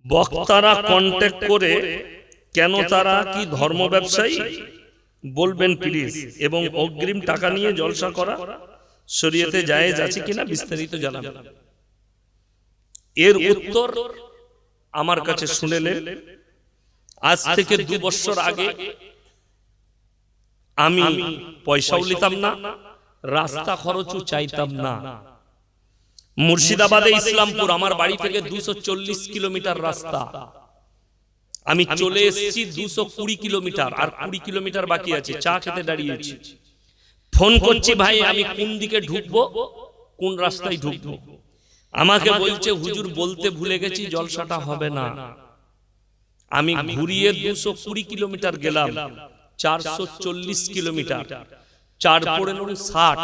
বক্তারা কন্ট্যাক্ট করে কেন, তারা কি ধর্ম ব্যবসায়ী বলবেন প্লিজ, এবং অগ্রিম টাকা নিয়ে জলসা করা শরীয়তে জায়েজ আছে কিনা বিস্তারিত জানাবেন। এর উত্তর আমার কাছে শুনেলেন। আজ থেকে 2 বছর আগে আমি পয়সাও নিতাম না, রাস্তা খরচও চাইতাম না। মুর্শিদাবাদে ইসলামপুর আমার বাড়ি থেকে 240 কিলোমিটার রাস্তা, আমি চলে এসেছি 220 কিলোমিটার, আর 20 কিলোমিটার বাকি আছে। চা খেতে দাঁড়িয়েছি, ফোন করছি, ভাই আমি কোন দিকে ঢুকবো, কোন রাস্তায় ঢুকবো। আমাকে বলছে হুজুর বলতে ভুলে গেছি, জলসাটা হবে না। আমি ঘুরিয়ে 220 কিলোমিটার গেলাম, 440 কিলোমিটার, 4 পড়ে 60।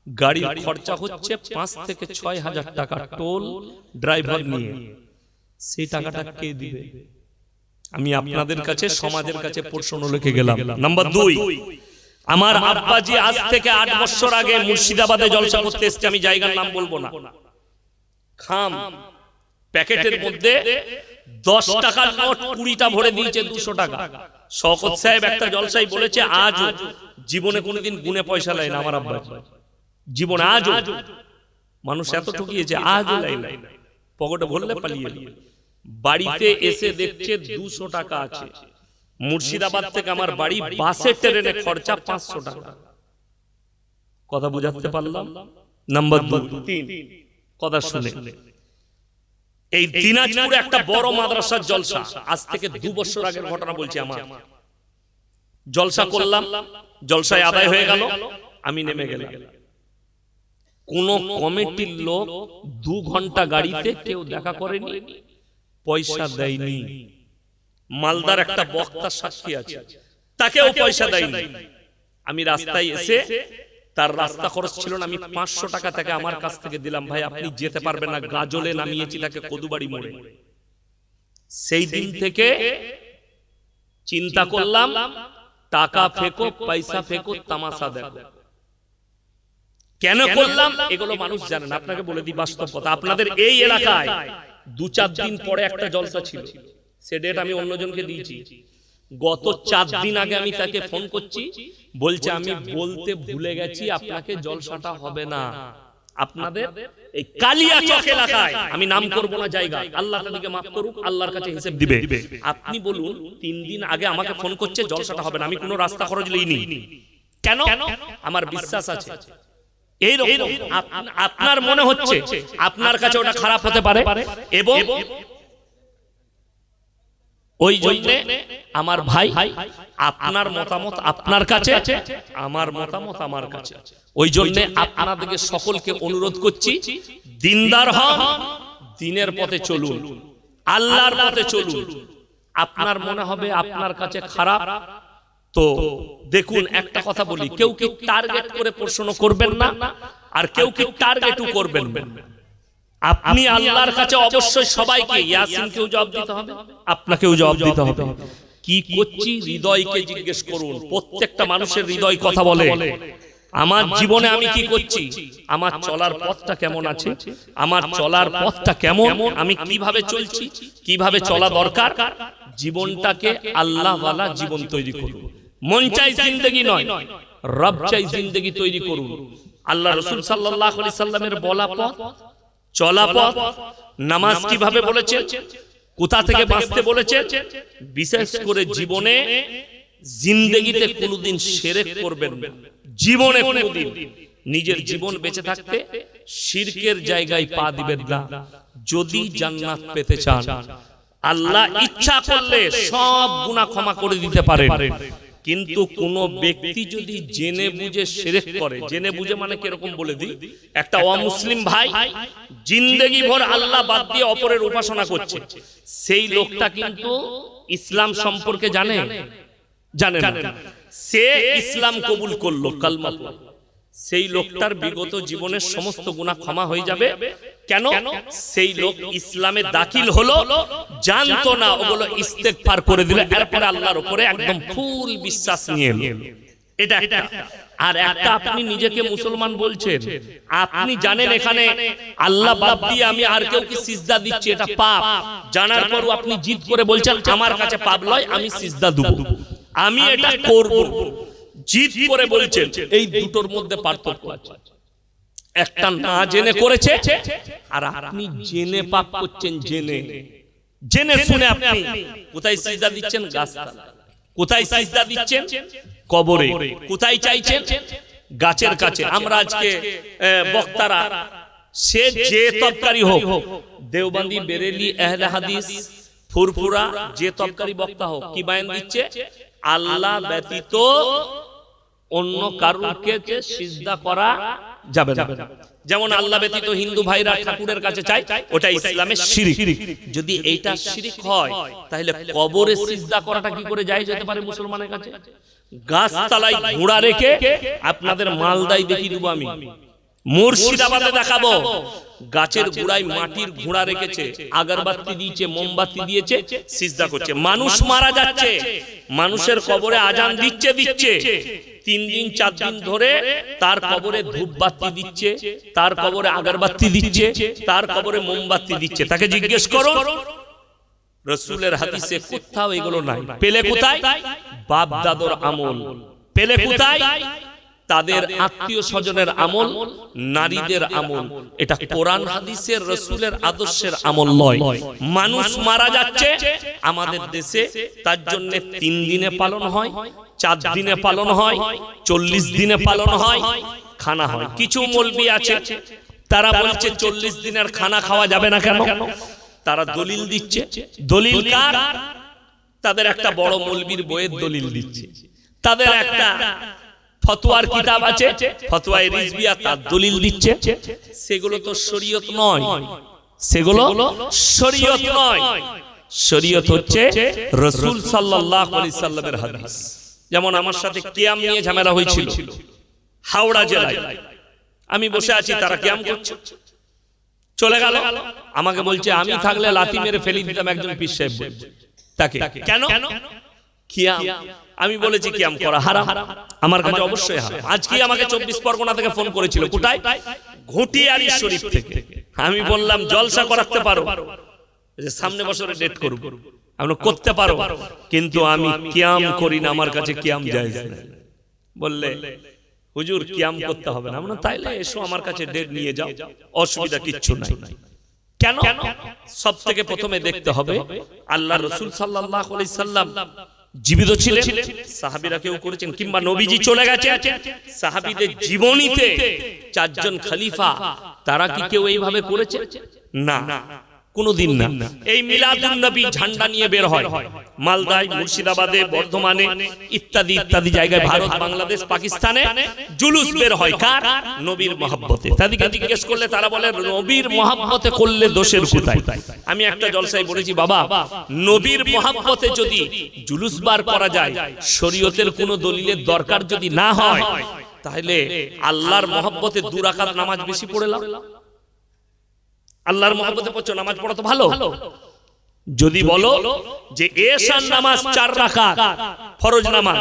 গাড়ির খরচা হচ্ছে 5 থেকে 6 হাজার টাকা টোল ড্রাইভার নিয়ে। সেই টাকাটা কে দিবে? আমি আপনাদের কাছে, সমাজের কাছে প্রশ্ন লিখে গেলাম। নাম্বার 2, আমার আব্বাজি আজ থেকে 8 বছর আগে মুর্শিদাবাদে জলসা করতে এসেছে, আমি জায়গার নাম বলবো না। খাম প্যাকেটের মধ্যে 10 টাকার নোট 20টা ভরে দিয়েছে 200 টাকা। শওকত সাহেব একটা জলসায় বলেছে, আজ জীবনে কোনোদিন গুনে পয়সা নেয় না আমার আব্বাজি, জীবনে আজও। মানুষ এত ঠকিয়েছে, আজও নেয় না, পকেটে ভরলে পালিয়ে। বাড়িতে এসে দেখছে 200 টাকা আছে। মুর্শিদাবাদ থেকে আমার বাড়ি বাসে ট্রেনে খরচা 500 টাকা। কথা বুঝাতে পারলাম? নাম্বার 3 কথা শুনে, এই দিনাজপুরে একটা বড় মাদ্রাসার জলসা, আজ থেকে 2 বছর আগের ঘটনা বলছি। আমার জলসা করলাম, জলসায় আদায় হয়ে গেল, আমি নেমে গেলাম। কোন কমিটির লোক 2 ঘন্টা গাড়িতে কেউ দেখা করেনি, পয়সা দেয়নি। মালদার একটা বক্তা সাক্ষী আছে, তাকেও পয়সা দেয়নি। আমি রাস্তায় এসে, তার রাস্তা খরচ ছিল না, আমি 500 টাকা তাকে আমার কাছ থেকে দিলাম, ভাই আপনি যেতে পারবেন না, গাজলে নামিয়েছি তাকে কদুবাড়ি মোড়ে। সেই দিন থেকে চিন্তা করলাম, টাকা ফেকো, পয়সা ফেকো, তামাশা দেখো। কেন করলাম এগুলো মানুষ জানে না। আপনাকে বলে দিই বাস্তব কথা, আপনাদের এই এলাকায় 2-4 দিন পরে একটা জলসা ছিল, সে ডেট আমি অন্যজনকে দিয়েছি। গত 4 দিন আগে আমি তাকে ফোন করছি, বলছে আমি বলতে ভুলে গেছি, আপনাকে জলসাটা হবে না। আপনাদের এই কালিয়াচক এলাকায়, আমি নাম করব না জায়গা, আল্লাহ তাদেরকে মাফ করুক, আল্লাহর কাছে হিসাব দিবে। আপনি বলুন 3 দিন আগে আমাকে ফোন করছে জলসাটা হবে না, আমি কোনো রাস্তা খরচ লইনি। কেন? আমার বিশ্বাস আছে। এইরকম আপনার মনে হচ্ছে, আপনার কাছে ওটা খারাপ হতে পারে, এবং ওই জন্য আমার ভাই, আপনার মতামত আপনার কাছে, আমার মতামত আমার কাছে। ওই জন্য আপনাদেরকে সকলকে অনুরোধ করছি, দিনদার হন, দিনের পথে চলুন, আল্লাহর পথে চলুন। আপনার মনে হবে আপনার কাছে খারাপ, তো দেখুন একটা কথা বলি, কেউ কি টার্গেট করে প্রশ্ন করবেন না, আর কেউ কি টার্গেটও করবেন না। আপনি আল্লাহর কাছে অবশ্যই সবাইকে, ইয়াসিনকেও জবাব দিতে হবে, আপনাকেও জবাব দিতে হবে। কি করছি হৃদয়কে জিজ্ঞেস করুন। প্রত্যেকটা মানুষের হৃদয় কথা বলে। আমার জীবনে আমি কি করছি, আমার চলার পথটা কেমন আছে, আমার চলার পথটা কেমন, আমি কিভাবে চলছি, কিভাবে চলা দরকার। জীবনটাকে আল্লাহওয়ালা জীবন তৈরি করুন। মন চাই জিন্দেগি নয়, রব চাই জিন্দেগি তৈরি করুন। আল্লাহ রাসূল সাল্লাল্লাহু আলাইহি সাল্লামের বলা পথ, চলা পথ, নামাজ কিভাবে বলেছেন, কোথা থেকে বাঁচতে বলেছেন, বিশেষ করে জীবনে জিন্দেগিতে কোনোদিন শিরক করবেন না। জীবনে কোনোদিন নিজের জীবন বেঁচে থাকতে শিরকের জায়গায় পা দিবেন না। যদি জান্নাত পেতে চান, আল্লাহ ইচ্ছা করলে সব গুনাহ ক্ষমা করে দিতে পারেন। কিন্তু কোন ব্যক্তি যদি জেনে বুঝে শিরক করে, জেনে বুঝে মানে কিরকম বলে দিই, একটা অমুসলিম ভাই জিন্দেগি ভর আল্লাহ বাদ দিয়ে অপরের উপাসনা করছে, সেই লোকটা কিন্তু ইসলাম সম্পর্কে জানে না। সে ইসলাম কবুল করলো, কালমা পড়লো, সেই লোকটার বিগত জীবনের সমস্ত গুনাহ ক্ষমা হয়ে যাবে। কেন? সেই লোক ইসলামে দাখিল হলো, জানতো না, ওগুলো ইস্তেগফার করে দিলে, এরপরে আল্লাহর উপরে একদম ফুল বিশ্বাস নিয়ে এলো। এটা একটা। আর একটা আপনি নিজেকে মুসলমান বলছেন, আপনি জানেন এখানে আল্লাহ বাদ দিয়ে আমি আর কেউ কি সিজদা দিচ্ছি, এটা পাপ। জানার পরও আপনি জিদ করে বলছেন আমার কাছে পাপ লয়, আমি সিজদা দেব, আমি এটা করব, জিদ করে বলছেন। এই দুটোর মধ্যে পার্থক্য আছে। একটা না জেনে করেছে, আর আপনি জেনে পাপ করছেন। জেনে শুনে আপনি কোথায় সিজদা দিচ্ছেন? গাছতলা। কোথায় সিজদা দিচ্ছেন? কবরে। কোথায় চাইছেন? গাছের কাছে। আমরা আজকে বক্তারা, সে যে তবকারি হোক, দেওবন্দি, বেরেলি, আহলে হাদিস, ফুরফুরা, যে তবকারি বক্তা হোক, কি বায়ান দিচ্ছে? আল্লাহ ব্যতীত অন্য কারুকে সিজদা করা যাবে না। যেমন আল্লাহ ব্যতীত হিন্দু ভাইরা ঠাকুরের কাছে চায়, ওটা ইসলামের শিরক। যদি এইটা শিরক হয়, তাহলে কবরে সিজদা করাটা কি করে জায়েজ হতে পারে মুসলমানের কাছে? গাছতলায় ঘোড়া রেখে আপনাদের মালদায় দেখিয়ে দেবো, আমি মুর্শিদাবাদে দেখাবো। গাছের গোড়ায় মাটির ঘোড়া রেখেছে, আগরবাতি দিয়েছে, মোমবাতি দিয়েছে, সিজদা করছে। মানুষ মারা যাচ্ছে, মানুষের কবরে আজান দিচ্ছে 3 দিন 4 দিন ধরে তার কবরে ধূপবাতি দিচ্ছে, তার কবরে আগরবাতি দিচ্ছে, তার কবরে মোমবাতি দিচ্ছে। তাকে জিজ্ঞেস করুন, রাসূলের হাদিসে কোথাও এগুলো নাই। পেলে কোথায়? বাপ দাদর আমল। পেলে কোথায়? তাদের আত্মীয় স্বজনের আমল, নারীদের আমল। এটা কোরআন হাদিসের রাসূলের আদর্শের আমল নয়। মানুষ মারা যাচ্ছে আমাদের দেশে, তার জন্য 3 দিনে পালন হয়, 4 দিনে পালন হয়, 40 দিনে পালন হয়, খানা হয়। কিছু মৌলবি আছে তারা বলছে 40 দিনের খানা খাওয়া যাবে না। কেন? তারা দলিল দিচ্ছে। দলিল কার? তাদের একটা বড় মৌলবীর বইয়ের দলিল দিচ্ছে, তাদের একটা ফতোয়ার কিতাব আছে, ফতোয়ায়ে রিজভিয়া, তার দলিল দিচ্ছে। সেগুলো তো শরীয়ত নয়, সেগুলো শরীয়ত নয়। শরীয়ত হচ্ছে রাসূল সাল্লাল্লাহু আলাইহি সাল্লামের হাদিস। যেমন আমার সাথে কিয়াম নিয়ে ঝামেলা হয়েছিল হাওড়া জেলায়। আমি বসে আছি, তারা কিয়াম করছে, চলে গেল। আমাকে বলছে আমি থাকলে লাথি মেরে ফেলে দিতাম একজন পীর সাহেব তাকে। কেন? কিয়াম। আমি বলেছি কিয়াম করা হারাম, আমার কাছে অবশ্যই হারাম। আজকে আমাকে 24 পরগনা থেকে ফোন করেছিল, কোথায়? ঘটিয়ারি শরীফ থেকে। আমি বললাম জলসা করাতে পারো, সামনে বছরে ডেট করব, আমরা করতে পারো, কিন্তু আমি কিয়াম করি না, আমার কাছে কিয়াম জায়েজ না। বললে হুজুর কিয়াম করতে হবে না। আমরা তাইলে এসো আমার কাছে ডেট নিয়ে যাও, অসুবিধা কিচ্ছু নাই। কেন? সব থেকে প্রথমে দেখতে হবে আল্লাহ রাসূল সাল্লাল্লাহু আলাইহি সাল্লাম জীবিত ছিলেন, সাহাবীরা কেউ করেছেন, কিংবা নবীজি চলে গেছে, সাহাবীদের জীবনীতে 4 জন খলিফা, তারা কি কেউ এইভাবে করেছে? না, কোনদিন না। এই মিলাদুন নবী ঝান্ডা নিয়ে বের হয় মালদায়, মুর্শিদাবাদে, বর্ধমানে ইত্যাদি ইত্যাদি জায়গায়, ভারত, বাংলাদেশ, পাকিস্তানে জুলুস বের হয়। কার? নবীর মহব্বতে। তাদেরকে জিজ্ঞেস করলে তারা বলে নবীর মহব্বতে করলে দোষের কোথায়? আমি একটা জলসায় বলেছি, বাবা নবীর মহব্বতে যদি জুলুস বার করা যায়, শরীয়তের কোনো দলিলের দরকার যদি না হয়, তাহলে আল্লাহর মহব্বতে 2 রাকাত নামাজ বেশি পড়ে নাও। আল্লাহর মহব্বতে পড়ছো, নামাজ পড়া তো ভালো। যদি বলো যে এশার নামাজ 4 রাকাত ফরজ নামাজ,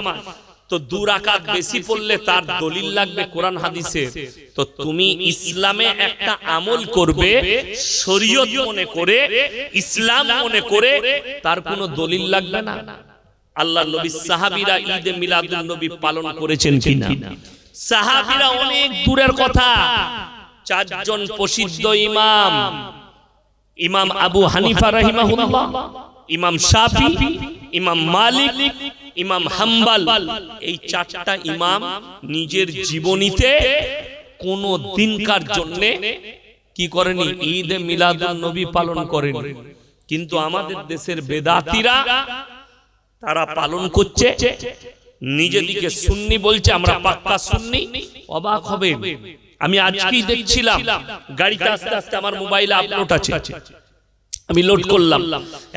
তো 2 রাকাত বেশি পড়লে তার দলিল লাগবে কোরআন হাদিসে। তো তুমি ইসলামে একটা আমল করবে শরীয়ত মনে করে, ইসলাম মনে করে, তার কোনো দলিল লাগবে না। আল্লাহর নবী সাহাবীরা ঈদে মিলাদুন নবী পালন করেছেন কিনা? সাহাবীরা অনেক দূরের কথা। 4 জন প্রসিদ্ধ ইমাম, ইমাম আবু হানিফা রাহিমাহুল্লাহ, ইমাম শাফি, ইমাম মালিক, ইমাম হাম্বল, এই 4টা ইমাম নিজের জীবনীতে কোন দিনকার জন্য কি করেনি? ঈদে মিলাদুন নবী পালন করেনি। কিন্তু আমাদের দেশের বেদাতীরা তারা পালন করছে, নিজেদিকে সুন্নি বলছে, আমরা পাক্কা সুন্নি। অবাক হবে, আমি আজকেই দেখছিলাম গাড়িতে আস্তে আস্তে, আমার মোবাইলে আপলোড আছে, আমি লোড করলাম,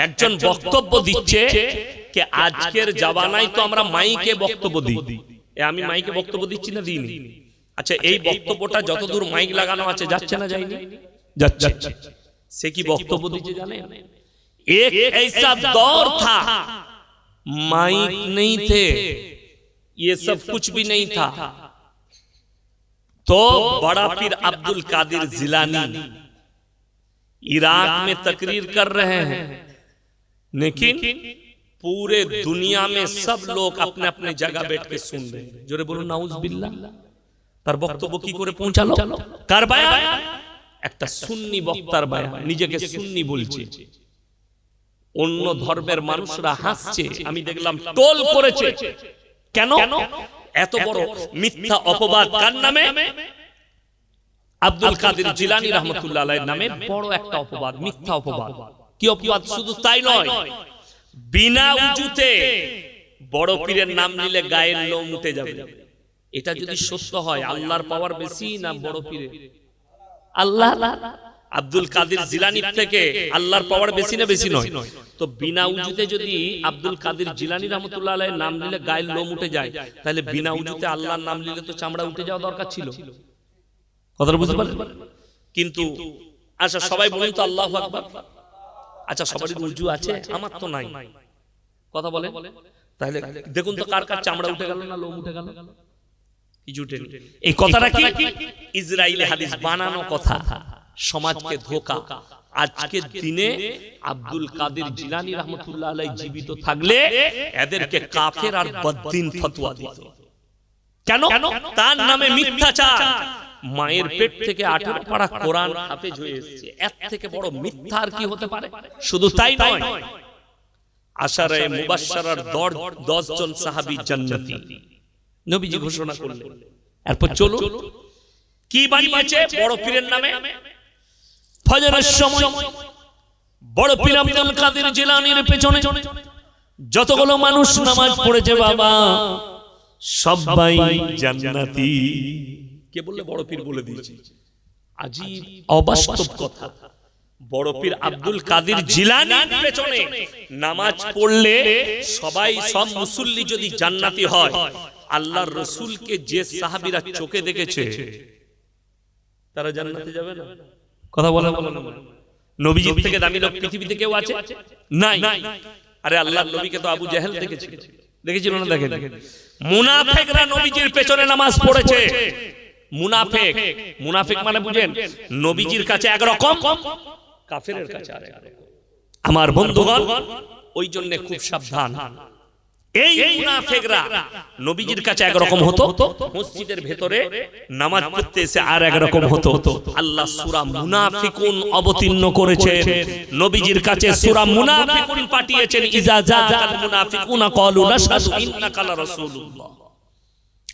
একজন বক্তব্য দিচ্ছে যে আজকের জামানায় তো আমরা মাইকে বক্তব্য দিই। আমি মাইকে বক্তব্য দিচ্ছি না, দিইনি? আচ্ছা, এই বক্তব্যটা যতদূর মাইক লাগানো আছে যাচ্ছে না যায়নি? যাচ্ছে। সে কি বক্তব্য দিচ্ছে জানে? एक ऐसा दौर था माइक नहीं थे, ये सब कुछ भी नहीं था। तो बड़ा पीर अब्दुल कादिर जिलानी इराक में तकरीर कर रहे हैं, लेकिन पूरे दुनिया में सब लोग अपने अपने जगह बैठ के सुन रहे हैं। जोरे बोलो नाउजुबिल्लाह। তার বক্তব্য কি করে পৌঁছালো? কার বয়ান? একটা সুন্নি বক্তার বয়ান, নিজেকে সুন্নি বলছে। অন্য ধর্মের মানুষরা হাসছে, আমি দেখলাম টোল করেছে। কেন? এত বড় মিথ্যা অপবাদ কার নামে? আব্দুল কাদের জিলানী রাহমাতুল্লাহ আলাইহির নামে বড় একটা অপবাদ, মিথ্যা অপবাদ। কি অপবাদ? শুধু তাই নয়, বিনা উজুতে বড় পীরের নাম নিলে গায়ের লোম উঠে যাবে। এটা যদি সত্য হয়, আল্লাহর পাওয়ার বেশি না বড় পীরের? আল্লাহ আব্দুল কাদের জিলানীর থেকে আল্লাহর পাওয়ার বেশি না বেশি নয়? তো বিনা উজুতে যদি আব্দুল কাদের জিলানী রাহমাতুল্লাহ আলাইহির নাম নিলে গায়ের লোম উঠে যায়, তাহলে বিনা উজুতে আল্লাহর নাম নিলে তো চামড়া উঠে যাওয়া দরকার ছিল। কথাটা বুঝতে পারলেন? কিন্তু আচ্ছা সবাই বলেন তো আল্লাহু আকবার। আচ্ছা সবারই উজু আছে, আমার তো নাই। কথা বলে, তাহলে দেখুন তো কার কার চামড়া উঠে গেল না লোম উঠে গেল? এই কথাটা কি? ইসরায়েলি হাদিস, বানানো কথা, সমাজকে ধোঁকা। আজকের দিনে আব্দুল কাদের জিলানী রাহমাতুল্লাহ আলাইহি জীবিত থাকলে এদেরকে কাফের আর বদ্দিন ফতোয়া দিত। কেন? তার নামে মিথ্যাচার। মায়ের পেট থেকে 18 পারা কোরআন হাফেজ হয়ে এসেছে, এর থেকে বড় মিথ্যা আর কি হতে পারে? শুধু তাই নয়, আশারায়ে মুবাশশারার 10 জন সাহাবী জান্নাতি নবীজি ঘোষণা করলেন। এরপর চলুন কি বানিয়েছে বড় পীরের নামে। ফজরের সময় বড় পীর আব্দুল কাদের জিলানীর পেছনে যতগুলো মানুষ নামাজ পড়েছে বাবা, সবাই জান্নাতি। কে বললে? বড় পীর বলে দিয়েছে। আজীব অবাস্তব কথা। বড় পীর আব্দুল কাদের জিলানীর পেছনে নামাজ পড়লে সবাই, সব মুসল্লি যদি জান্নাতি হয়, আল্লাহর রাসূলকে যে সাহাবীরা চোখে দেখেছে তারা জান্নাতে যাবে না? কথা বলা বলা না। নবীজির থেকে দামি লোক পৃথিবীতে কেউ আছে? নাই। আরে আল্লাহর নবীকে তো আবু জাহেল দেখেছিল, দেখেছিল না? দেখেন, মুনাফিকরা নবীজির পেছনে নামাজ পড়েছে। মুনাফিক, মুনাফিক মানে বুঝেন, নবীজির কাছে একরকম, কাফেরের কাছে আরেক। আমার বন্ধুগণ, ওই জন্য খুব সাবধান। এই মুনাফিকরা নবীজির কাছে একরকম হতো, মসজিদের ভেতরে নামাজ পড়তে এসে আর একরকম হতো। আল্লাহ সূরা মুনাফিকুন অবতীর্ণ করেছেন, নবীজির কাছে সূরা মুনাফিকুন পাঠিয়েছেন। ইজা জাআল মুনাফিকুনা ক্বালু নাশহাদু ইন্নাকা লারাসূলুল্লাহ।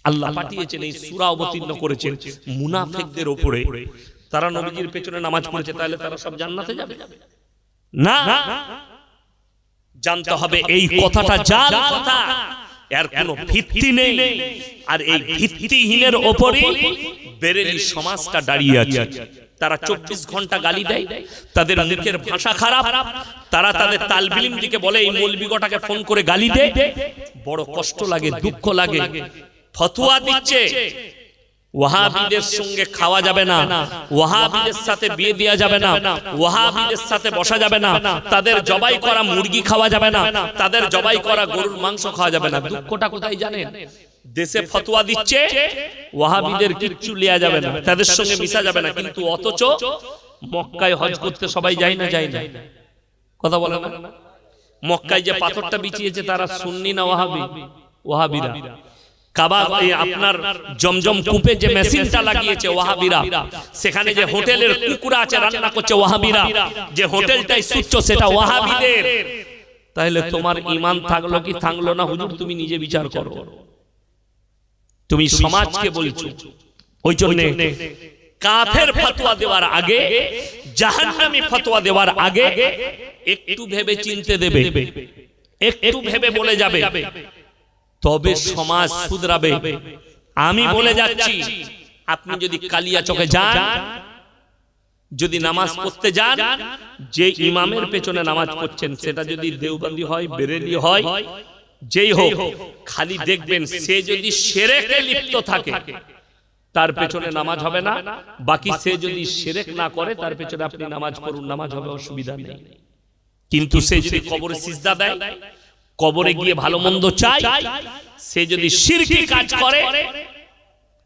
আল্লাহ পাঠিয়েছেন, এই সূরা অবতীর্ণ করেছেন মুনাফিকদের উপরে। তারা নবীজির পেছনে নামাজ পড়েছে, তাহলে তারা সব জান্নাতে যাবে না? জানতে হবে এই কথাটা জাল কথা, এর কোনো ভিত্তি নেই। আর এই ভিত্তিহীনের উপরে বেরেলি সমাজটা দাঁড়িয়ে আছে। তারা 24 ঘন্টা গালি দেয়, তাদের মুখের ভাষা খারাপ, তারা তাদের তালবে ইলমকে বলে, এই মৌলবীগটাকে ফোন করে গালি দেয়। বড় কষ্ট লাগে, দুঃখ লাগে। ফতোয়া দিচ্ছে ওয়াহাবিদের সঙ্গে খাওয়া যাবে না, ওয়াহাবিদের সাথে বিয়ে দেওয়া যাবে না, ওয়াহাবিদের সাথে বসা যাবে না, তাদের জবাই করা মুরগি খাওয়া যাবে না, তাদের জবাই করা গরুর মাংস খাওয়া যাবে না। দুঃখটা কোথায় জানেন? দেশে ফতোয়া দিচ্ছে ওয়াহাবিদের কিচ্ছু লিয়া যাবে না, তাদের সঙ্গে মিশা যাবে না, কিন্তু অথচ মক্কায় হজ করতে সবাই যায় না? যায় না? কথা বলে না? মক্কায় যে পাথরটা বিছিয়েছে তারা সুন্নি না ওয়াহাবি? ওয়াহাবিরা। কাবা, আপনার জমজম কূপে যে মেশিনটা লাগিয়েছে ওয়াহাবিরা, সেখানে যে হোটেলের কুকুর আছে রান্না করছে ওয়াহাবিরা, যে হোটেলটাই সুচ্চ সেটা ওয়াহাবিদের। তাহলে তোমার ঈমান থাকলো কি থাকলো না, হুজুর তুমি নিজে বিচার করো। তুমি সমাজকে বলছো। ওই জন্য কাফের ফতোয়া দেওয়ার আগে, জাহান্নামী ফতোয়া দেওয়ার আগে একটু ভেবে চিনতে দেবে, একটু ভেবে বলে যাবে, তবে সমাজ শুধরাবে। আমি বলে যাচ্ছি, আপনি যদি কালিয়া চকে যান, যদি নামাজ পড়তে যান, যে ইমামের পেছনে নামাজ পড়ছেন সেটা যদি দেওবন্দি হয়, বেরেলি হয়, যেই হোক, খালি দেখবেন সে যদি শিরকে লিপ্ত থাকে তার পেছনে নামাজ হবে না। বাকি সে যদি শিরক না করে তার পেছনে আপনি নামাজ পড়ুন, নামাজ হবে, অসুবিধা নেই। কিন্তু সে যদি কবরে সিজদা দেয়, কবরে গিয়ে ভালো মন্দ চাই, সে যদি শিরকি কাজ করে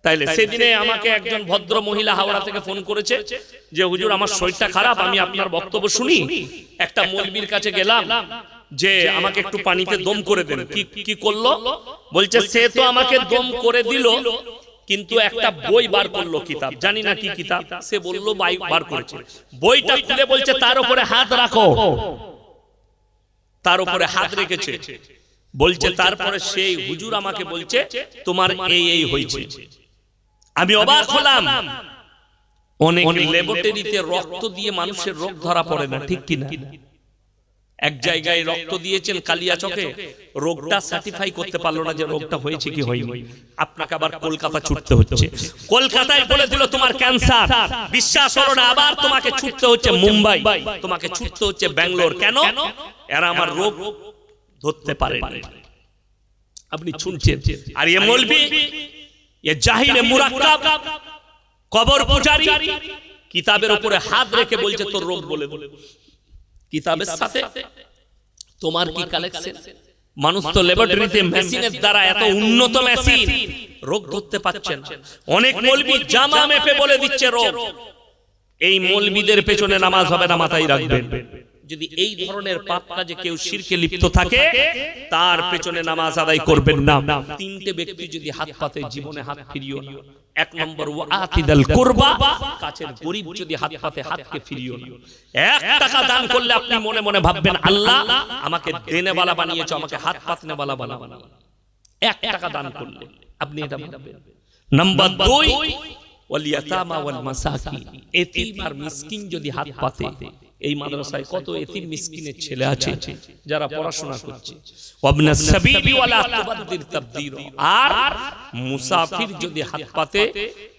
তাইলে। সেদিনে আমাকে একজন ভদ্র মহিলা হাওড়া থেকে ফোন করেছে যে হুজুর আমার শরীরটা খারাপ, আমি আপনার বক্তব্য শুনি, একটা মৌলবীর কাছে গেলাম যে আমাকে একটু পানিতে দম করে দেন। কি করলো? বলছে সে তো আমাকে দম করে দিল, কিন্তু একটা বই বার করলো, কিতাব, জানি না কি কিতাব, সে বললো বার করেছে। বইটা খুলে বলছে তার উপরে হাত রাখো, তার উপরে হাত রেখেছে। বলছে তারপরে সেই হুজুর আমাকে বলছে তোমার এই হয়েছে। আমি অবাক হলাম। অনেক ল্যাবরেটরিতে রক্ত দিয়ে মানুষের রোগ ধরা পড়ে না, ঠিক কিনা? এক জায়গায় রক্ত দিয়েছেন কালিয়াচকে, রোগটা সার্টিফাই করতে পারলো না যে রোগটা হয়েছে কি হয়নি। আপনাকে আবার কলকাতা ছুটতে হচ্ছে। কলকাতায় বলে দিল তোমার ক্যান্সার, বিশ্বাস হলো না, আবার তোমাকে ছুটতে হচ্ছে মুম্বাই, তোমাকে ছুটতে হচ্ছে ব্যাঙ্গালোর। কেন? এরা আমার রোগ ধরতে পারে না। আপনি শুনছেন। আর এ মৌলবি, এ জাহিলে মুরাক্কাব, কবর পূজারি, কিতাবের উপরে হাত রেখে বলছে তোর রোগ বলে বলে। কিতাবের সাথে তোমার কি কালেকশন? মানুষ তো ল্যাবরেটরিতে মেশিনের দ্বারা, এত উন্নত মেশিন, রোগ ধরতে পারছে না। অনেক মৌলবি জামা মেপে বলে দিচ্ছে রোগ। এই মৌলবিদের পেছনে নামাজ হবে না, মাথায় রাখবেন। যদি এই ধরনের পাপ কাজে কেউ শিরকে লিপ্ত থাকে, তার পেছনে নামাজ আদায় করবেন না। তিনটে ব্যক্তি যদি হাত পাতে, জীবনে হাত ফিরিও না। এক নম্বর, ওয়াতিদাল কুরবা, কাছের গরীব যদি হাত পাতে, হাতকে ফিরিও না। 1 টাকা দান করলে আপনি মনে মনে ভাববেন আল্লাহ আমাকে দেনেওয়ালা বানিয়েছো, আমাকে হাত পাতনেওয়ালা বানানো। 1 টাকা দান করলে আপনি এটা ভাববেন। নাম্বার 2, ওয়াল ইয়াতামা ওয়াল মাসাকিন, এতিম আর মিসকিন যদি হাত পাতে। এই মাদ্রাসায় কত এতিম মিসকিনের ছেলে আছে যারা পড়াশোনা করছে। ওয়াবনাস সাবিলি ওয়ালা তুবাদদির তাবদীর, আর মুসাফির যদি হাত পাতে,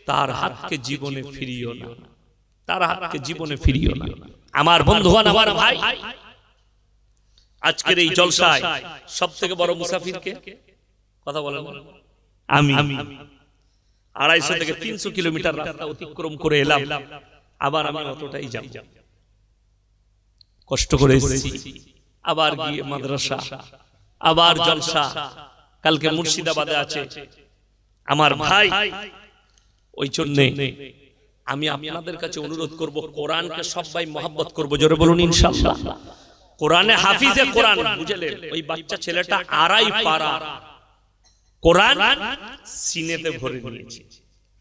তার হাতকে জীবনে ফিরিও না, তার হাতকে জীবনে ফিরিও না। আমার বন্ধুগণ, আমার ভাই, আজকের এই জলসায় সবথেকে বড় মুসাফির কে? কথা বলেন। আমি 250 থেকে 300 কিলোমিটার রাস্তা অতিক্রম করে এলাম, আবার আমি অতটাই যাব, কষ্ট করে এসেছি, আবার গিয়ে মাদ্রাসা, আবার জলসা, কালকে মুর্শিদাবাদে আছে আমার ভাই। ওই জন্য আমি আপনাদের কাছে অনুরোধ করব, কোরআনকে সবাই মহব্বত করব, জোরে বলুন ইনশাআল্লাহ। কোরআনে হাফিজে কোরআন, বুঝলেন? ওই বাচ্চা ছেলেটা 2.5 পারা কোরআন সিনেতে ভরে নিয়েছে।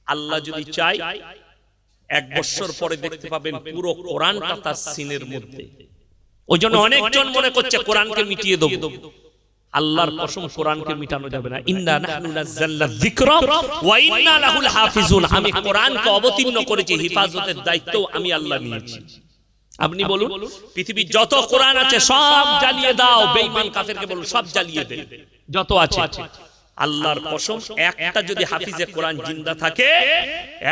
আল্লাহ যদি চাই 1 বছর পরে দেখতে পাবেন পুরো কোরআনটা তার সিনের মধ্যে। ওই জন্য অনেকজন মনে করছে কোরআনকে মিটিয়ে দেব। আল্লাহর কসম, কোরআনকে মিটানো যাবে না। ইন্না নাহনু নাযালনা যিকরা ওয়া ইন্না লাহুল হাফিজুন, আমি কোরআনকে অবতীর্ণ করেছি, হিফাজতের দায়িত্ব আমি আল্লাহ নিয়েছি। আপনি বলুন, পৃথিবীর যত কোরআন আছে সব জ্বালিয়ে দাও, বেঈমান কাফেরকে বলুন সব জ্বালিয়ে দে, যত আছে। আল্লাহর কসম, একটা যদি হাফিজে কোরআন জিন্দা থাকে,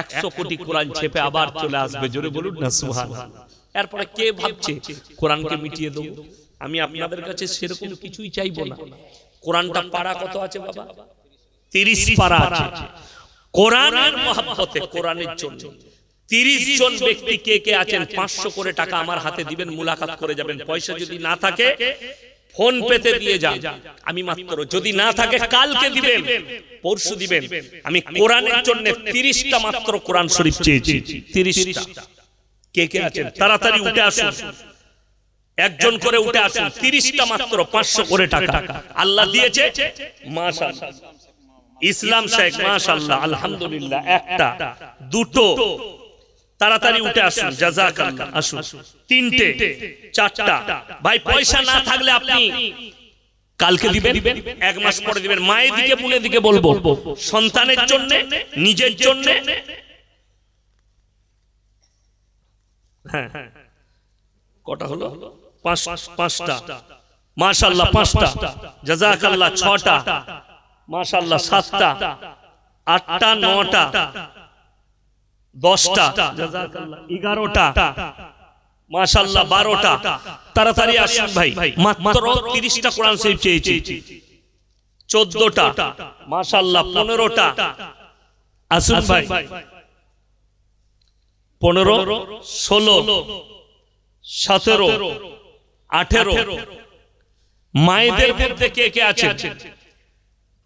100 কোটি কোরআন ছেপে আবার চলে আসবে, জোরে বলুন না সুবহানাল্লাহ। এরপরে কে ভাবছে কোরআনকে মিটিয়ে দেব? আমি আপনাদের কাছে সেরকম কিছুই চাইবো না। কোরআনটা পারা কত আছে বাবা? 30 পারা আছে। কোরআনের মহব্বতে, কোরআনের জন্য 30 জন ব্যক্তি কে কে আছেন, 500 করে টাকা আমার হাতে দিবেন, মুলাকাত করে যাবেন। পয়সা যদি না থাকে ফোন পেতে দিয়ে যান, আমি মাত্র, যদি না থাকে কালকে দিবেন, পরশু দিবেন। আমি কোরআনের জন্য 30টা মাত্র কোরআন শরীফ চেয়েছি, 30টা। কে কে আছেন তাড়াতাড়ি উঠে আসুন, একজন করে উঠে আসুন। 30টা মাত্র, 500 করে টাকা আল্লাহ দিয়েছে। মাশাআল্লাহ, ইসলাম শেখ, মাশাআল্লাহ, আলহামদুলিল্লাহ। একটা, দুটো, তাড়াতাড়ি উঠে আসুন, জাযাকাল্লাহ। আসুন, 3টে, 4টা। ভাই পয়সা না থাকলে আপনি কালকে দিবেন, 1 মাস পরে দিবেন। মায়ের দিকে, বোনের দিকে বলবো, সন্তানের জন্য, নিজের জন্য। হ্যাঁ, কটা হলো? 5টা। মাশাআল্লাহ, 5টা, জাযাকাল্লাহ। 6টা, মাশাআল্লাহ। 7টা, 8টা, 9টা, 10টা, জাযাকাল্লাহ। 11টা, মাশাআল্লাহ। 12টা। তাড়াতাড়ি আসুন ভাই, মাত্র 30টা কোরআন শরীফ চেয়েছি। 14টা, মাশাআল্লাহ। 15টা, আসুন ভাই। 15, 16, 17, 18, মায়েদের মধ্যে কে কে আছেন?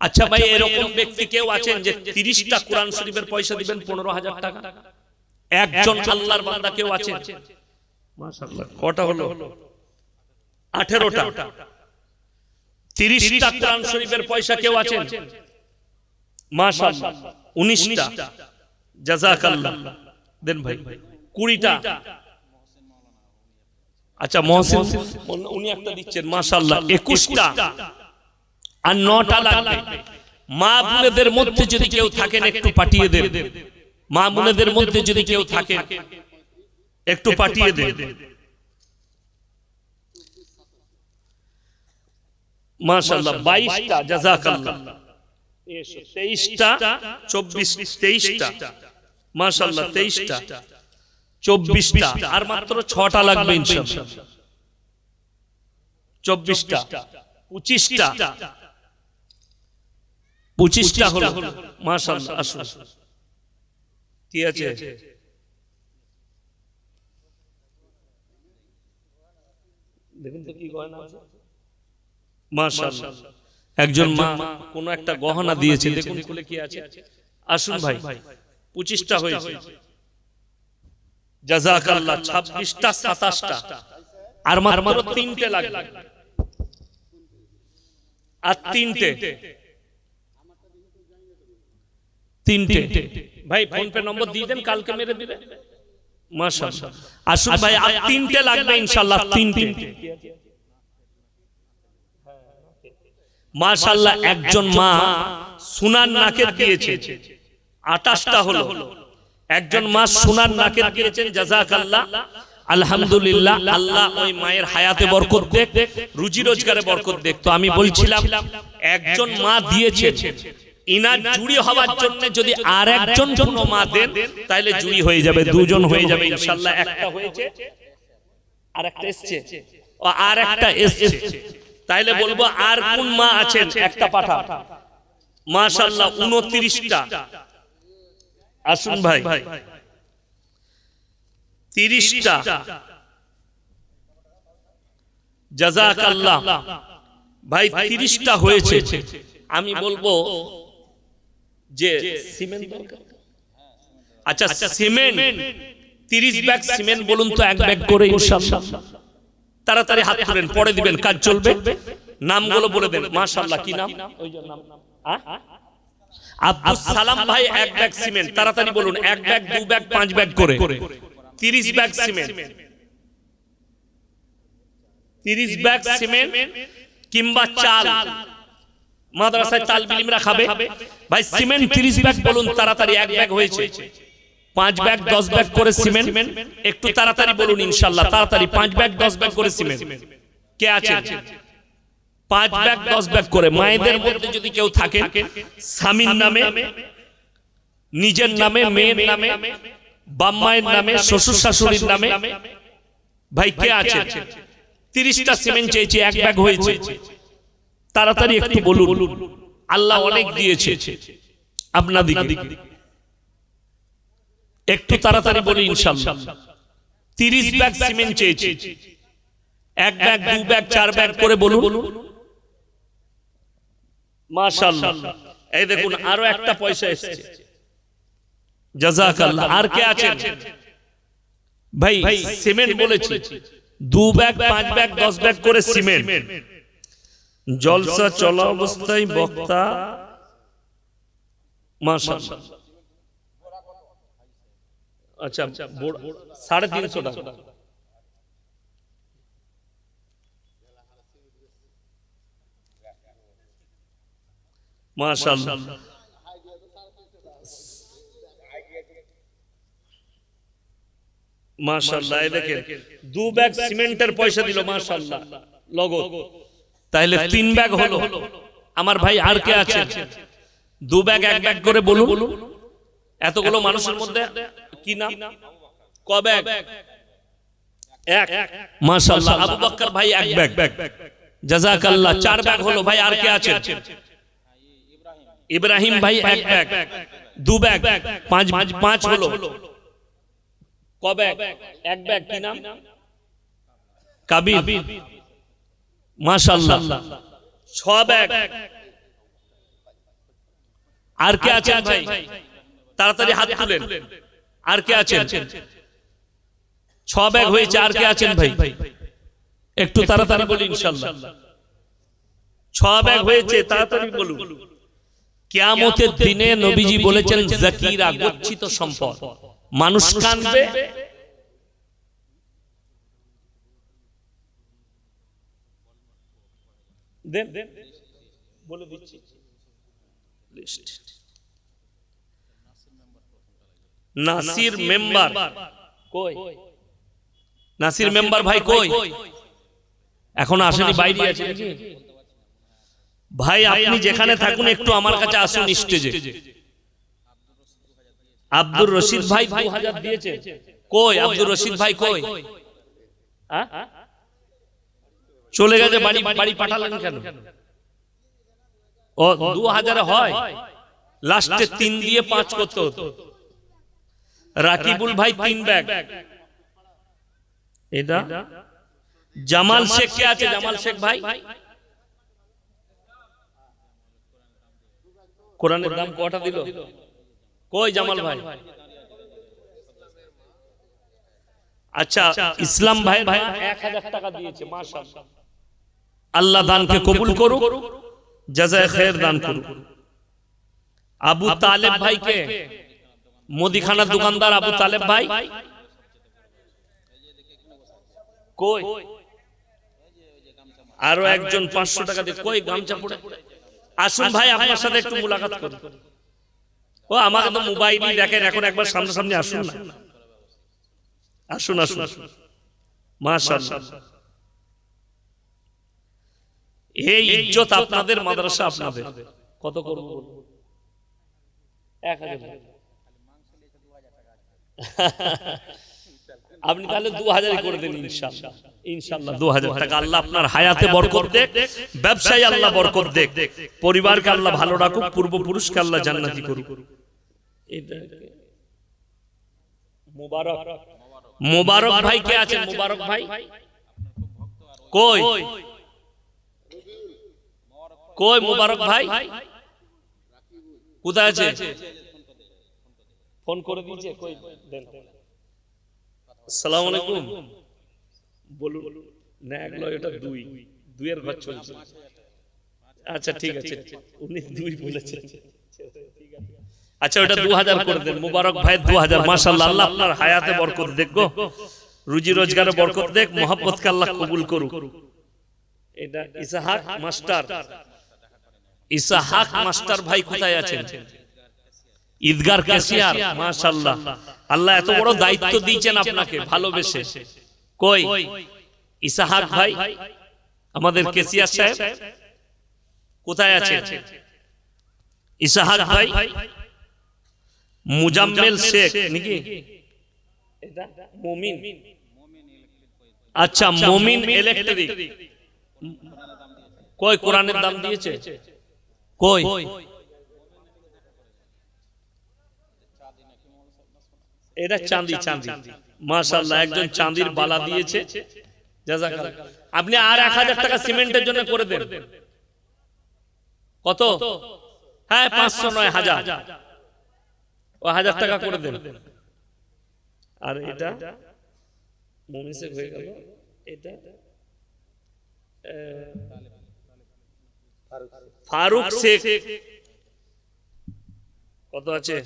আচ্ছা ভাই, এরকম ব্যক্তি কেউ আছেন যে 30টা কোরআন শরীফের পয়সা দিবেন 15,000 টাকা? একজন আল্লাহর বান্দা কেউ আছেন? মাশাআল্লাহ, কটা হলো? 18টা। 30টা কোরআন শরীফের পয়সা কেউ আছেন? মাশাআল্লাহ, 19টা। জাযাকাল্লাহ। দেন ভাই 20টা। আচ্ছা মহসিন উনি একটা দিচ্ছেন, মাশাআল্লাহ 21টা। আর 9টা লাগবে। মা বোনেদের মধ্যে যদি কেউ থাকেন একটু পাঠিয়ে দেন। মা বোনেদের মধ্যে যদি কেউ থাকেন একটু পাঠিয়ে দেন। মাশাআল্লাহ 22টা। জাযাকাল্লাহ। 23টা, 24, 23টা। মাশাআল্লাহ 23টা, 24টা। আর মাত্র 6টা লাগবে ইনশাআল্লাহ। 24টা, 25টা। 25টা হলো। মাশাআল্লাহ, আসুন। কি আছে? দেখুন তো কি গয়না আছে। মাশাআল্লাহ, একজন মা কোন একটা গহনা দিয়েছে, দেখুন খুলে কি আছে। আসুন ভাই, 25টা হয়েছে। জাযাকাল্লাহ। 26টা, 27টা। আর মাত্র 3টে লাগবে। আর 3টে ভাই ফোন পে নম্বর দিয়ে দেন, কালকে মেরে দিবেন। মাশাআল্লাহ, আসুন ভাই, আর 3টে লাগবে ইনশাআল্লাহ। 3টে। মাশাআল্লাহ, একজন মা সোনার নাকের দিয়েছে, 28টা হলো। একজন মা সোনার নাকের দিয়েছেন। জাযাকাল্লাহ, আলহামদুলিল্লাহ। আল্লাহ ওই মায়ের হায়াতে বরকত দেখ, রুজি রোজগারে বরকত দেখ। তো আমি বলছিলাম, একজন মা দিয়েছে, ইনার জুড়ি হওয়ার জন্য যদি আর একজন কোনো মা দেন তাহলে জুড়ি হয়ে যাবে, দুজন হয়ে যাবে ইনশাআল্লাহ। একটা হয়েছে, আর একটা এসছে, ও আর একটা এসছে। তাইলে বলবো আর কোন মা আছেন? একটা পাঠা। মাশাআল্লাহ 29টা। আসুন ভাই, 30টা। জাযাকাল্লাহ ভাই, 30টা হয়েছে। আমি বলবো যে সিমেন্ট দরকার। আচ্ছা সিমেন্ট 30 ব্যাগ সিমেন্ট বলুন তো, এক ব্যাগ করে ইনশাআল্লাহ। তাড়াতাড়ি হাত তুলেন, পরে দিবেন, কাজ চলবে। নামগুলো বলে দেন। মাশাআল্লাহ, কি নাম? ওই যে নাম আব্দুস সালাম ভাই। এক ব্যাগ সিমেন্ট, তাড়াতাড়ি বলুন। এক ব্যাগ, 2 ব্যাগ, 5 ব্যাগ করে 30 ব্যাগ সিমেন্ট। 30 ব্যাগ সিমেন্ট কিংবা চাল, মাদ্রাসায় তালবিল ইলমরা খাবে ভাই। সিমেন্ট 30 ব্যাগ বলুন তাড়াতাড়ি। এক ব্যাগ হয়েছে। 5 ব্যাগ, 10 ব্যাগ করে সিমেন্ট। একটু তাড়াতাড়ি বলুন ইনশাআল্লাহ, তাড়াতাড়ি। 5 ব্যাগ, 10 ব্যাগ করে সিমেন্ট। কে আছে? 5 ব্যাগ, 10 ব্যাগ করে। মায়েদের মধ্যে যদি কেউ থাকে, স্বামীর নামে, নিজের নামে, মেয়ের নামে, বাপ মায়ের নামে, শ্বশুর শাশুড়ির নামে, ভাই কে আছে? 30টা সিমেন্ট চেয়েছে, এক ব্যাগ হয়েছে। তাড়াতাড়ি একটু বলুন, আল্লাহ অনেক দিয়েছে আপনাদিকে। একটু তাড়াতাড়ি বলি ইনশাআল্লাহ। 30 ব্যাগ সিমেন্ট চেয়েছে। এক ব্যাগ, 2 ব্যাগ, 4 ব্যাগ করে বলুন। মাশাআল্লাহ, এই দেখুন আরো একটা পয়সা এসেছে। জাযাকাল্লাহ। আর কে আছেন ভাই? সিমেন্ট বলেছি, 2 ব্যাগ, 5 ব্যাগ, 10 ব্যাগ করে সিমেন্ট। জলসা চলা অবস্থায় বক্তা। মাশাআল্লাহ। আচ্ছা 350 টাকা। মাশাআল্লাহ। মাশাআল্লাহ, এই দেখেন 2 ব্যাগ সিমেন্টের পয়সা দিল। মাশাআল্লাহ, লগত। তাহলে 3 ব্যাগ হলো। আমার ভাই আর কে আছে? 2 ব্যাগ, 1 ব্যাগ করে বলুন। এতগুলো মানুষের মধ্যে কি নাম? ক ব্যাগ? 1। মাশাআল্লাহ, আবু বকর ভাই 1 ব্যাগ। জাযাকাল্লাহ। 4 ব্যাগ হলো। ভাই আর কে আছে? ইব্রাহিম ভাই 1 ব্যাগ। 2 ব্যাগ, 5 হলো। ক ব্যাগ? 1 ব্যাগ। কি নাম? কাবির। মাশাআল্লাহ 6 ব্যাগ। আর কে আছেন ভাই? তাড়াতাড়ি হাত তুলেন। আর কে আছেন? 6 ব্যাগ হয়েছে। আর কে আছেন ভাই? একটু তাড়াতাড়ি বলি ইনশাআল্লাহ। 6 ব্যাগ হয়েছে, তাড়াতাড়ি বলুন। কিয়ামতের দিনে নবীজি বলেছেন যাকিরা, গচ্ছিত সম্পদ। মানুষ কাঁদবে, দেন বলে দিচ্ছি লিস্ট। নাসির মেম্বার কই? নাসির মেম্বার ভাই কই? এখন আসেনি, বাইরে আছে নাকি? ভাই আপনি যেখানে থাকুন একটু আমার কাছে আসুন স্টেজে। আব্দুর রশিদ ভাই 2000 দিয়েছে। কই আব্দুর রশিদ ভাই কই? চলে গেছে বাড়ি। বাড়ি পাঠালেন কেন? ও 2000 হয়, লাস্টে 3 দিয়ে 5 করতে হতো। রাকিবুল ভাই 3 ব্যাগ। এটা জামাল শেখ কে আছে? জামাল শেখ ভাই কোরআনের দাম কটা দিল? কই জামাল ভাই? আচ্ছা ইসলাম ভাই 1000 টাকা দিয়েছে। মাশাআল্লাহ, আল্লাহ দানকে কবুল করুক, জাযায়ে খায়ের দান করুক। আবু তালেব ভাই কে? মুদিখানার দোকানদার আবু তালেব ভাই কই? আরো একজন 500 টাকা দিয়ে। কই গামছা পড়ে? আসুন ভাই আপনার সাথে একটু মুলাকাত করি। ও আমাকে তো মোবাইলই দেখেন, এখন একবার সামনাসামনি আসুন না। আসুন আসুন। মাশাআল্লাহ, এই ইজ্জত আপনাদের, মাদ্রাসা আপনাদের। কত করব? 1000। আপনি তাহলে 2000 করে দেন ইনশাআল্লাহ। ইনশাআল্লাহ 2000 টাকা। আল্লাহ আপনার হায়াতে বরকত দেখ, ব্যবসায় আল্লাহ বরকত দেখ, পরিবারকে আল্লাহ ভালো রাখুক, পূর্বপুরুষকে আল্লাহ জান্নাতি করুক। এটা মুবারক। মুবারক ভাই কে আছেন? মুবারক ভাই কই? কই মুবারক ভাই কোথায় আছে? ফোন করে দিয়েছে। কই দেন। আসসালামু আলাইকুম বলুন না। একলো এটা 2 এর ঘর চলছে। আচ্ছা ঠিক আছে, উনি 2 বলেছেন। আচ্ছা ওটা 2000 করে দেন। মুবারক ভাই 2000। মাশাআল্লাহ, আল্লাহ আপনার হায়াতে বরকত দেখ গো, রুজি রোজগারে বরকত দেখ, মহব্বতকে আল্লাহ কবুল করুক। এটা ইসহাক মাস্টার। ইসহাক মাস্টার ভাই কোথায় আছেন? ঈদগার ক্যাশিয়ার। মাশাআল্লাহ, আল্লাহ এত বড় দায়িত্ব দিয়েছেন আপনাকে ভালোবেসে। কই ইসহাক ভাই? আমাদের ক্যাশিয়ার সাহেব কোথায় আছেন? ইসহাক ভাই। মুজাম্মেল শেখ নাকি? এটা মুমিন। আচ্ছা মুমিন ইলেকট্রিক। কই কোরআনের দাম দিয়েছে? কই? এটা চাঁদি। চাঁদি মাশাআল্লাহ, একজন চাঁদির বালা দিয়েছে। জাযাকাল্লাহ। আপনি আর 1000 টাকা সিমেন্টের জন্য করে দেন। কত? হ্যাঁ 500 নয় 1000। ও 1000 টাকা করে দেন। আর এটা মুমিন শেখ হয়ে গেল। এটা ফারুক শেখ কত আছে?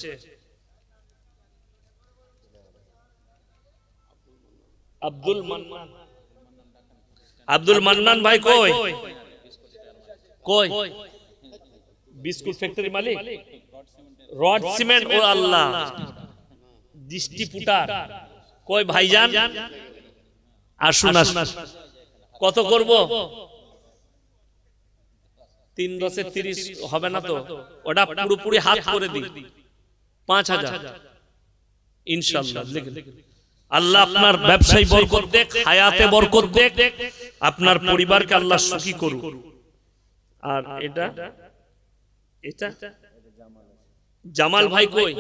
আব্দুল মান্নান। আব্দুল মান্নান ভাই কই? কই? বিস্কুট ফ্যাক্টরি মালিক, রড সিমেন্ট। ও আল্লাহ, ডিস্ট্রিবিউটর। কই ভাইজান? আসুন আসুন। কত করব? 3 10 30 হবে না তো? ওটা পুরোপুরি হাত করে দিই 5000 ইনশাআল্লাহ। লিখে আল্লাহ আপনার ব্যবসায় বরকত দেখ, হায়াতে বরকত দেখ, আপনার পরিবারকে আল্লাহ সুখী করুক। আর এটা এটা জামাল ভাই কই?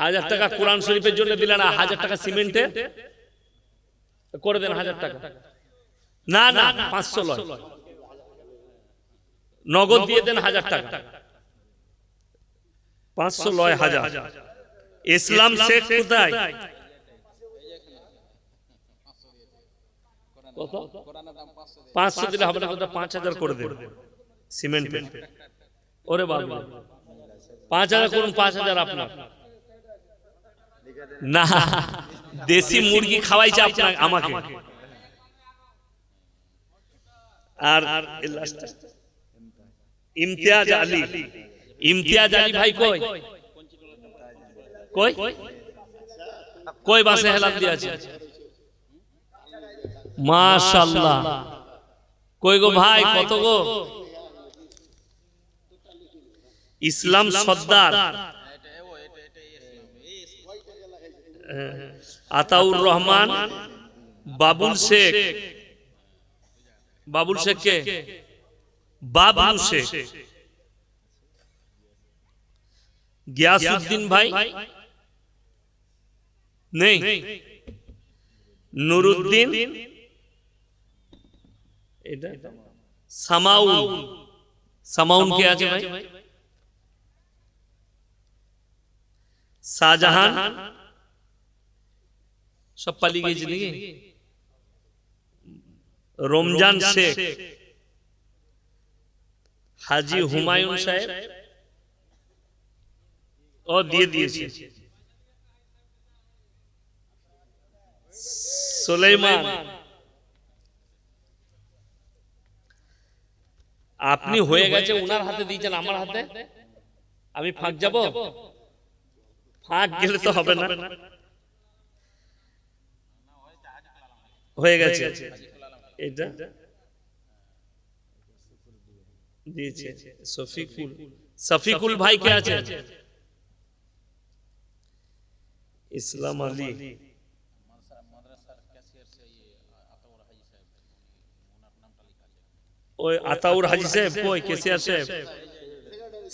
1000 টাকা কোরআন শরীফের জন্য দিলেন, আর 1000 টাকা সিমেন্টের। করে দেন 1000 টাকা। না না 500 লয়, নগদ দিয়ে দেন 1000 টাকা। 500 লয় 1000। ইসলাম শেখ কোথায়? কত? 500 দিলে হবে না, 5000 করে দেন সিমেন্ট। ওরে বাবা, 5000 করুন, 5000 আপনার। না, দেশি মুরগি খাওয়াইছে আপনাকে আমাকে। আর ইমতিয়াজ আলী, ইমতিয়াজ আলী ভাই কই কই কই বাসে হেলান দিয়েছে? মাশাআল্লাহ। কই গো ভাই, কত গো? ইসলাম সর্দার আতাউর রহমান, বাবুল শেখ। বাবুল শেখ কে? বাবুল শেখ। গিয়াসউদ্দিন ভাই নেই। নুরুদ্দিন, এটা সামাউল। সামাউল কে আছে ভাই? শাহজাহান সব পালিয়ে গেছে নাকি? রমজান শেখ, হাজি হুমায়ুন সাহেব ও দিয়ে দিয়েছে। সুলাইমান, আপনি হয়ে গেছে, উনার হাতে দিয়েছেন, আমার হাতে আমি ফাঁক যাব? ফাঁক গেলে তো হবে না। হয়ে গেছে, এটা দিয়েছে শফিকুল। শফিকুল ভাই কে আছে? ইসলাম আলী, ওই আতাউর হাজি সাহেব কই? কেসিয়ার সাহেব,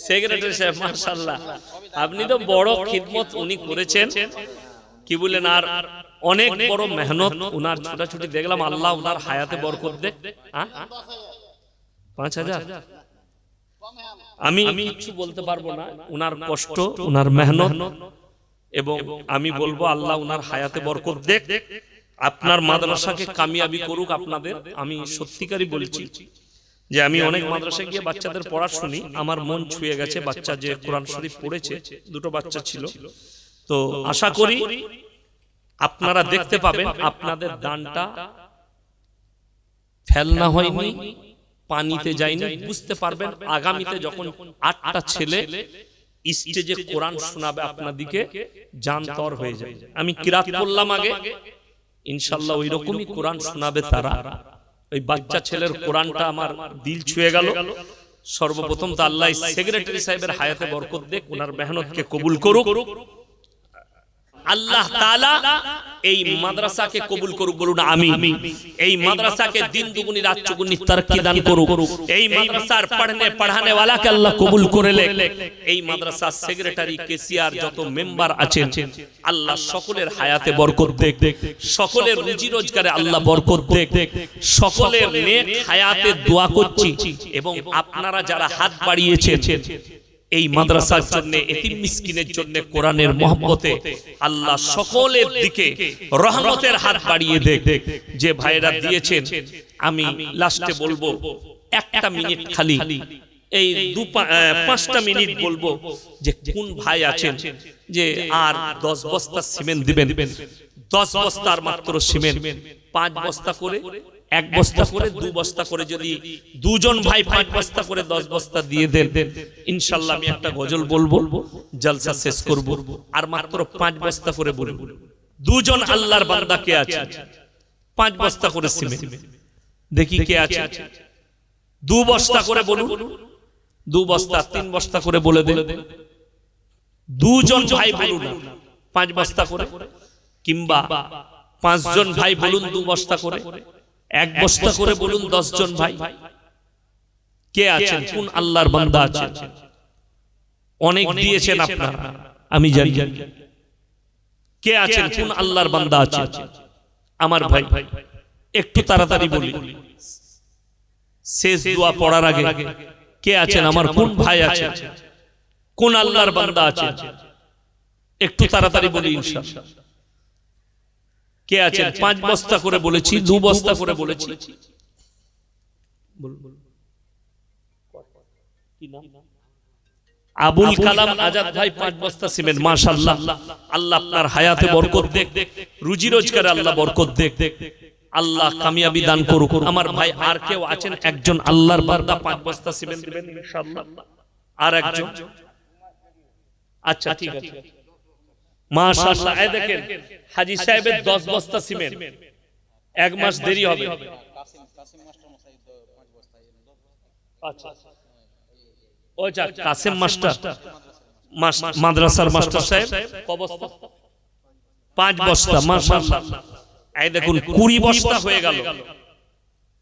সেক্রেটারি সাহেব। মাশাআল্লাহ, আপনি তো বড় খিদমত উনি করেছেন, কি বলেন, আর অনেক বড় মেহনত উনার। ছোটাছুটি দেখলাম, আল্লাহ উনার হায়াতে বরকত দে। 5000 আমি কিছু বলতে পারবো না। উনার কষ্ট, উনার মেহনত, এবং আমি বলবো আল্লাহ উনার হায়াতে বরকত দেখ, আপনার মাদ্রাসাকে কামিয়াবি করুক আপনাদের। আমি সত্যিকারই বলছি যে আমি অনেক মাদ্রাসায় গিয়ে বাচ্চাদের পড়া শুনি, আমার মন ছুঁয়ে গেছে। বাচ্চা যে কোরআন শরীফ পড়েছে, দুটো বাচ্চা ছিল, তো আশা করি আপনারা দেখতে পাবেন আপনাদের দানটা ফেলনা হয়নি, পানিতে যায়নি। বুঝতে পারবেন আগামীতে যখন 8টা ছেলে স্টেজে কোরআন শোনাবে আপনাদিকে, জানতর হয়ে যাবে। আমি কিরাত করলাম আগে, ইনশাআল্লাহ ওই রকমই কোরআন শোনাবে তারা। ওই বাচ্চা ছেলের কোরআনটা আমার দিল ছুঁয়ে গেল। সর্বপ্রথম তো আল্লাহ সেক্রেটারি সাহেবের হায়াতে বরকত দেখ, ওনার মেহনতকে কবুল করুক। আল্লাহ তাআলা এই মাদ্রাসাকে কবুল করুক, বলুন আমিন। এই মাদ্রাসাকে দিন দুগুনি রাত চৌগুনি तरक्की দান করুক। এই মাদ্রাসার পড়ানে ওয়ালাকে আল্লাহ কবুল করে লে। এই মাদ্রাসার সেক্রেটারি, কেসিআর, যত মেম্বার আছেন, আল্লাহ সকলের হায়াতে বরকত দেখ, সকলের রুজি রোজগারে আল্লাহ বরকত দেখ, সকলের নেক হায়াতে দোয়া করছি। এবং আপনারা যারা হাত বাড়িয়েছেন এই মাদ্রাসার জন্য, এতিম মিসকিনের জন্য, কোরআনের মহব্বতে, আল্লাহ সকলের দিকে রহমতের হাত বাড়িয়ে দেখ। যে ভাইরা দিয়েছেন, আমি লাস্টে বলবো 1টা মিনিট খালি, এই 5টা মিনিট বলবো যে কোন ভাই আছেন যে আর 10 বস্তা সিমেন্ট দিবেন। 10 বস্তার মাত্র সিমেন্ট, 5 বস্তা করে, 1 বস্তা করে, 2 বস্তা করে, যদি দুজন ভাই 5 বস্তা করে 10 বস্তা দিয়ে দেন, ইনশাআল্লাহ আমি একটা গজল বলবো, জলসা শেষ করব। আর মাত্র 5 বস্তা করে বলবো। দুজন আল্লাহর বান্দা কে আছে 5 বস্তা করে সিমেন্ট? দেখি কে আছে। 2 বস্তা করে বলুন, 2 বস্তা, 3 বস্তা করে বলে দেন। দুজন ভাই বলুন 5 বস্তা করে, কিংবা 5 জন ভাই বলুন 2 বস্তা করে, 1 বস্তা করে বলুন 10 জন ভাই। কে আছেন? কোন আল্লাহর বান্দা আছেন? অনেক দিয়েছেন আপনারা, আমি জানি। কে আছেন? কোন আল্লাহর বান্দা আছেন? আমার ভাই একটু তাড়াতাড়ি বলি, শেষ দোয়া পড়ার আগে কে আছেন আমার, কোন ভাই আছে, কোন আল্লাহর বান্দা আছে, একটু তাড়াতাড়ি বলি ইনশাআল্লাহ। কে আছেন? 5 বস্তা করে বলেছি, 2 বস্তা করে বলেছি। আবুল কালাম আজাদ ভাই 5 বস্তা সিমেন্ট। মাশাআল্লাহ, আল্লাহ আপনার হায়াতে বরকত দেখ, রুজি রোজগারে আল্লাহ বরকত দেখ, আল্লাহ কামিয়াবি দান করুক। আমার ভাই আর কেউ আছেন একজন আল্লাহর বান্দা 5 বস্তা সিমেন্ট দিবেন ইনশাআল্লাহ? আর একজন? আচ্ছা ঠিক আছে, মাশাআল্লাহ। এই দেখেন হাজী সাহেবের 10 বস্তা সিমেন্ট, 1 মাস দেরি হবে। আচ্ছা ওই যা কাসেম মাস্টার, মাদ্রাসার মাস্টার সাহেব ক বস্তা? 5 বস্তা। মাশাআল্লাহ, এই দেখুন 20 বস্তা হয়ে গেল,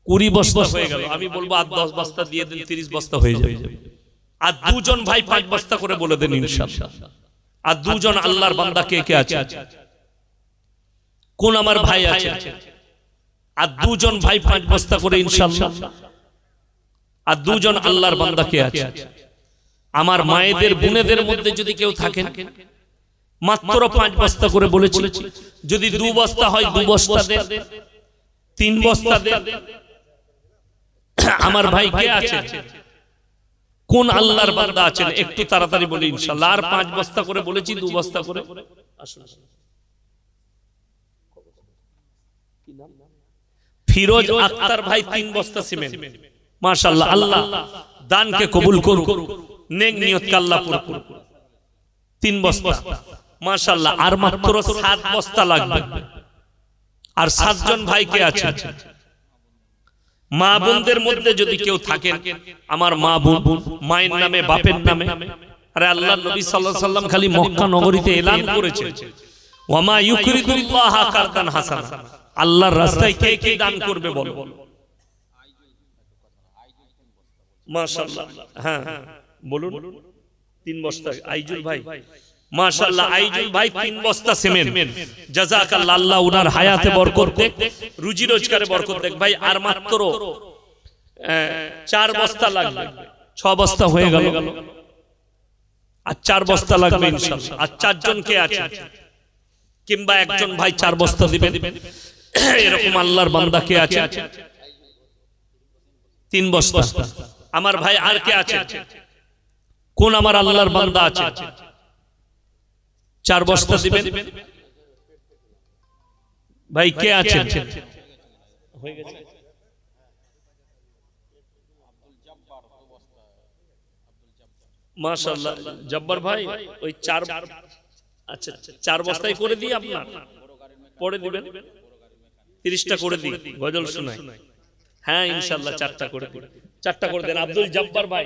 20 বস্তা হয়ে গেল। আমি বলবো আর 10 বস্তা দিয়ে দেন, 30 বস্তা হয়ে যাবে। আর 2 জন ভাই 5 বস্তা করে বলে দেন ইনশাআল্লাহ। আর 2 জন আল্লাহর বান্দা কে কে আছে? কোন আমার ভাই আছে? আর 2 জন ভাই 5 বস্তা করে ইনশাআল্লাহ। আর 2 জন আল্লাহর বান্দা কে আছে? আমার মায়েদের বোনেদের মধ্যে যদি কেউ থাকেন, মাত্র 5 বস্তা করে বলেছি, যদি 2 বস্তা হয় 2 বস্তা দেন, 3 বস্তা দেন। আমার ভাই কে আছে? কোন আল্লাহর বান্দা আছেন? একটু তাড়াতাড়ি বলি ইনশাআল্লাহ। আর 5 বস্তা করে বলেছি, 2 বস্তা করে। ফিরোজ আক্তার ভাই 3 বস্তা সিমেন্ট। মাশাআল্লাহ, আল্লাহ দানকে কবুল করুক, নেক নিয়তকে আল্লাহ পুরো করুক। 3 বস্তা মাশাআল্লাহ। আর মাত্র 7 বস্তা লাগবে। আর 7 জন ভাই কে আছে? মা বোনদের মধ্যে যদি কেউ থাকেন, আমার মা বোন, মায়ের নামে বাপের নামে। আরে আল্লাহ নবী সাল্লাল্লাহু আলাইহি সাল্লাম খালি মক্কা নগরীতে এলান করেছে, ওয়ামা ইউকরিদুল্লাহ কারদান হাসানা। আল্লাহর রাস্তায় কে কে দান করবে বলো? মাশাআল্লাহ, হ্যাঁ বলুন। 3 বস্তা আইজুল ভাই, মাশাআল্লাহ। আইজুল ভাই 3 বস্তা সিমেন্ট। জাযাকাল্লাহ, আল্লাহ উনার হায়াতে বরকত দেখ, রুজি রোজগারে বরকত দেখ। ভাই আর মাত্র 4 বস্তা লাগবে, 6 বস্তা হয়ে গেল। আর 4 বস্তা লাগবে ইনশাআল্লাহ। আর 4 জন কে আছে? কিংবা একজন ভাই 4 বস্তা দিবেন, এরকম আল্লাহর বান্দা কে আছে? 3 বস্তা। আমার ভাই আর কে আছে? কোন আমার আল্লাহর বান্দা আছে? 4 বস্তা দিবেন। ভাই কে আছে? হয়ে গেছে। মাশাআল্লাহ, জব্বার ভাই ওই 4, আচ্ছা 4 বস্তাই করে দিই, আপনার পরে দিবেন। 30টা করে দিই, গজল শোনাই। হ্যাঁ ইনশাআল্লাহ 4টা করে দিন, 4টা করে দেন। আব্দুল জব্বার ভাই,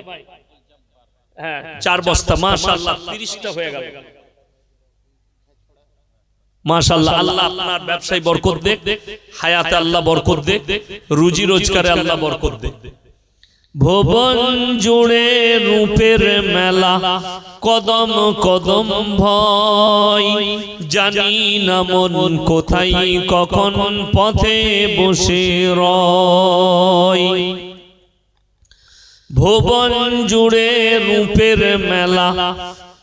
হ্যাঁ 4 বস্তা। মাশাআল্লাহ 30টা হয়ে গেল। মাশাআল্লাহ, আল্লাহ আপনার ব্যবসায় বরকত দেখ, হায়াতে আল্লাহ বরকত দেখ, রুজি রোজগারে আল্লাহ বরকত দেখ। ভুবন জুড়ে রূপের মেলা, কদম কদম ভয়, জানি না মন কোথায় কখন পথে বসে রয়। ভুবন জুড়ে রূপের মেলা,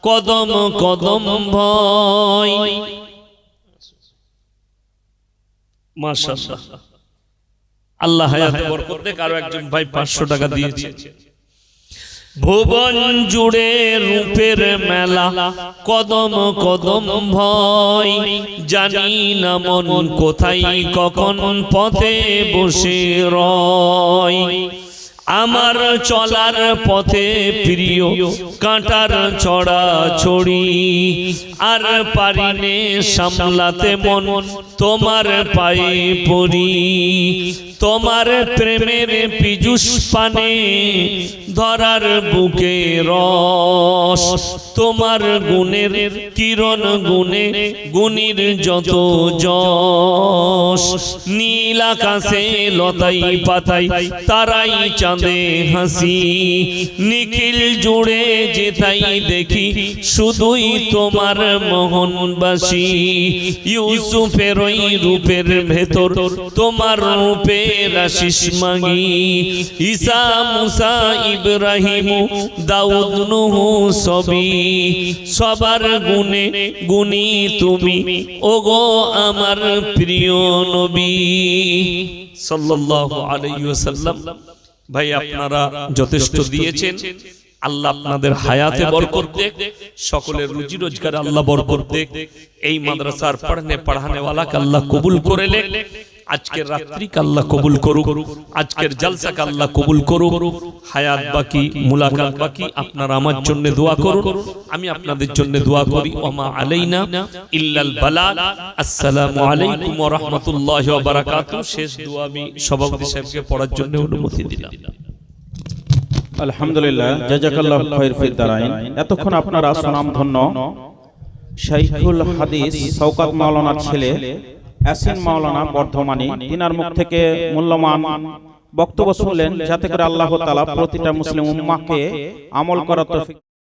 কদম কদম ভয়। মাশাআল্লাহ, আল্লাহ হায়াতে বরকত দেখ। আরো একজন ভাই 500 টাকা দিয়েছে। ভুবন জুড়ে রূপের মেলা, কদম কদম ভয়, জানি না মন কোথায় কখন পথে বসে রয়। আমার চলার পথে প্রিয় কাঁটার ছড়া ছড়ি, আর পারিনে সামলাতে মন তোমার পায়ে পড়ি। তোমার প্রেমের পীযুষ পানে ধরার বুকে রস, তোমার গুণের কিরণ গুণে গুণীর যত যশ। নীল আকাশে লতাই পাতাই তারাই চাঁদে হাসি, নিখিল জুড়ে যেথাই দেখি শুধুই তোমার মোহনবাসী। ইউসুফের ওই রূপের ভেতর তোমার রূপের আশিস মাগি, ঈসা মুসা ইব্রাহিম দাউদ নূহ সবই, সবার গুণে গুণী তুমি ওগো আমার প্রিয় নবী সাল্লাল্লাহু আলাইহি ওয়াসাল্লাম। ভাই আপনারা যথেষ্ট দিয়েছেন, আল্লাহ আপনাদের হায়াতে বরকত দেখ, সকলের রুজি রোজগার আল্লাহ বরকত দেখ। এই মাদ্রাসার পড়ানে ওয়ালাকে আল্লাহ কবুল করে লে। আজকের রাত্রিকে আল্লাহ কবুল করুক, আজকের জালসাকে আল্লাহ কবুল করুক। হায়াত বাকি, মুলাকাত বাকি, আপনারা আমার জন্য দোয়া করুন, আমি আপনাদের জন্য দোয়া করি। ওমা আলাইনা ইল্লাল বালাগ। আসসালামু আলাইকুম ওয়া রাহমাতুল্লাহি ওয়া বারাকাতুহু। শেষ দোয়া আমি সভাপতি সাহেবকে পড়ার জন্য অনুমতি দিলাম। আলহামদুলিল্লাহ, জাযাকাল্লাহু খায়র ফিদ দারাইন। এতক্ষণ আপনারা সুনামধন্য শাইখুল হাদিস শওকত মাওলানার ছেলে ইয়াসিন মাওলানা বর্ধমানী, তিনার মুখ থেকে মূল্যবান বক্তব্য শুনলেন, যাতে করে আল্লাহ তাআলা প্রতিটা মুসলিম উম্মাহকে আমল করার তৌফিক